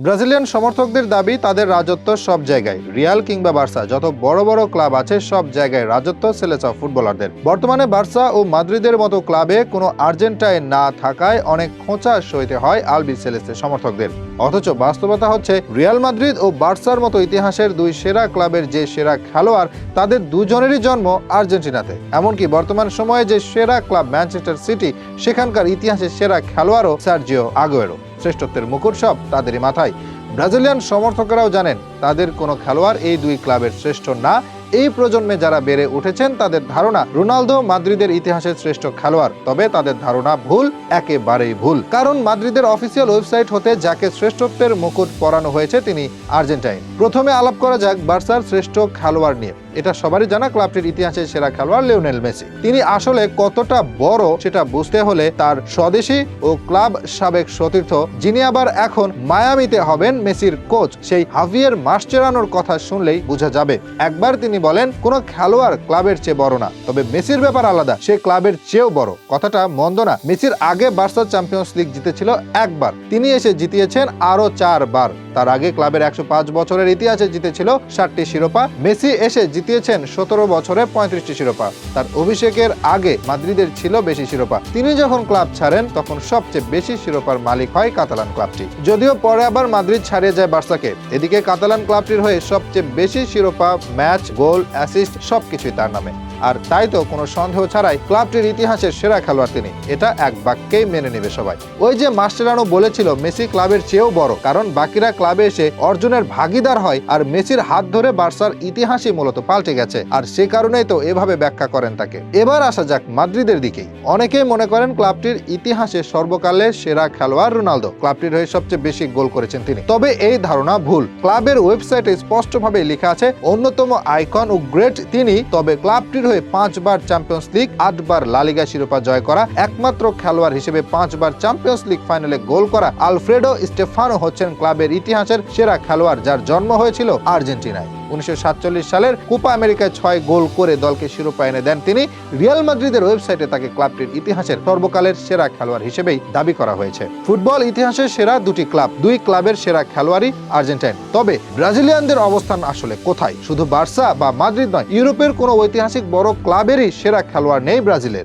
Brazilian সমর্থকদের দাবি তাদের রাজত্ব সব জায়গায়। রিয়াল কিংবা বার্সা যত বড় বড় ক্লাব আছে সব জায়গায় রাজত্ব সেলেসাও ফুটবলারদের। বর্তমানে বার্সা ও মাদ্রিদের মতো ক্লাবে কোনো আর্জেন্টাইন না থাকায় অনেক খোঁচা সইতে হয় আলবি সেলেস্তে সমর্থকদের। অথচ বাস্তবতা হচ্ছে রিয়াল মাদ্রিদ ও বার্সার মতো ইতিহাসের দুই সেরা ক্লাবের যে সেরা খেলোয়াড় তাদের দুজনেরই জন্ম আর্জেন্টিনাতে। এমনকি বর্তমান সময়ে যে সেরা ক্লাব ম্যানচেস্টার সিটি, সেখানকার ইতিহাসের সেরা খেলোয়াড়ও সার্জিও আগুয়েরো। শ্রেষ্ঠত্বের মুকুট সব তাদেরই মাথায়। ব্রাজিলিয়ান সমর্থকেরাও জানেন তাদের কোনো খেলোয়াড় এই দুই ক্লাবের শ্রেষ্ঠ না। এই প্রজন্মে যারা বেড়ে উঠেছেন তাদের ধারণা রোনালদো মাদ্রিদের ইতিহাসের শ্রেষ্ঠ খেলোয়াড়। তবে তাদের ধারণা ভুল, একেবারেই ভুল। কারণ মাদ্রিদের অফিসিয়াল ওয়েবসাইট হতে যাকে শ্রেষ্ঠত্বের মুকুট পরানো হয়েছে তিনি আর্জেন্টাইন। প্রথমে আলাপ করা যাক বার্সার শ্রেষ্ঠ খেলোয়াড় নিয়ে। এটা সবারই জানা, ক্লাবটির ইতিহাসের সেরা খেলোয়াড় লিওনেল মেসি। তিনি আসলে কতটা বড় সেটা বুঝতে হলে তার স্বদেশী ও ক্লাব সাবেক সতীর্থ, যিনি আবার এখন মায়ামিতে হবেন মেসির কোচ, সেই হাভিয়ের মাসচেরানোর কথা শুনলেই বোঝা যাবে। একবার তিনি বলেন, কোনো খেলোয়াড় ক্লাবের চেয়ে বড় না, তবে মেসির ব্যাপার আলাদা, সে ক্লাবের চেয়েও বড়। কথাটা মন্দ না। মেসির আগে বার্সা চ্যাম্পিয়ন্স লিগ জিতেছিল একবার, তিনি এসে জিতিয়েছেন আরো 4 বার। তার আগে ক্লাবের 105 বছরের ইতিহাসে জিতেছিল 7টি শিরোপা। মেসি এসে জিতিয়েছেন 17 বছরে 35টি শিরোপা। তার অভিষেকের আগে মাদ্রিদের ছিল বেশি শিরোপা। তিনি যখন ক্লাব ছাড়েন তখন সবচেয়ে বেশি শিরোপার মালিক হয় কাতালান ক্লাবটি। যদিও পরে আবার মাদ্রিদ ছাড়িয়ে যায় বার্সাকে। এদিকে কাতালান ক্লাবটির হয়ে সবচেয়ে বেশি শিরোপা, ম্যাচ, গোল, অ্যাসিস্ট সবকিছুই তার নামে। আর তাই তো কোনো সন্দেহ ছাড়াই ক্লাবটির ইতিহাসের সেরা খেলোয়াড় তিনি। এটা এক বাক্যেই মেনে নেবে সবাই। ওই যে মাস্টেরানো বলেছিল মেসি ক্লাবের চেয়েও বড়, কারণ বাকিরা ক্লাবে এসে অর্জনের ভাগিদার হয় আর মেসির হাত ধরে বার্সার ইতিহাসই মূলত পাল্টে গেছে। আর সে কারণেই তো এভাবে ব্যাখ্যা করেন তাকে। এবার আসা যাক মাদ্রিদের দিকেই। অনেকেই মনে করেন ক্লাবটির ইতিহাসে সর্বকালের সেরা খেলোয়াড় রোনালদো। ক্লাবটির হয়ে সবচেয়ে বেশি গোল করেছেন তিনি। তবে এই ধারণা ভুল। ক্লাবের ওয়েবসাইটে স্পষ্টভাবে লেখা আছে অন্যতম আইকন ও গ্রেট তিনি। তবে ক্লাবটির হয়ে 5 বার চ্যাম্পিয়ন্স লিগ, 8 বার লা লিগা শিরোপা জয় করা, একমাত্র খেলোয়াড় হিসেবে 5 বার চ্যাম্পিয়ন্স লিগ ফাইনালে গোল করা আলফ্রেডো স্টেফানো হচ্ছেন ক্লাবের ইতিহাসের সেরা খেলোয়াড়, যার জন্ম হয়েছিল আর্জেন্টিনায়। 1947 সালের কোপা আমেরিকায় 6 গোল করে দলকে শিরোপা এনে দেন তিনি। রিয়াল মাদ্রিদের ওয়েবসাইটে তাকে ক্লাবটির ইতিহাসের সর্বকালের সেরা খেলোয়াড় হিসেবেই দাবি করা হয়েছে। ফুটবল ইতিহাসের সেরা দুটি ক্লাব, দুই ক্লাবের সেরা খেলোয়াড়ই আর্জেন্টাইন। তবে ব্রাজিলিয়ানদের অবস্থান আসলে কোথায়? শুধু বার্সা বা মাদ্রিদ নয়, ইউরোপের কোনো ঐতিহাসিক বড় ক্লাবেরই সেরা খেলোয়াড় নেই ব্রাজিলের।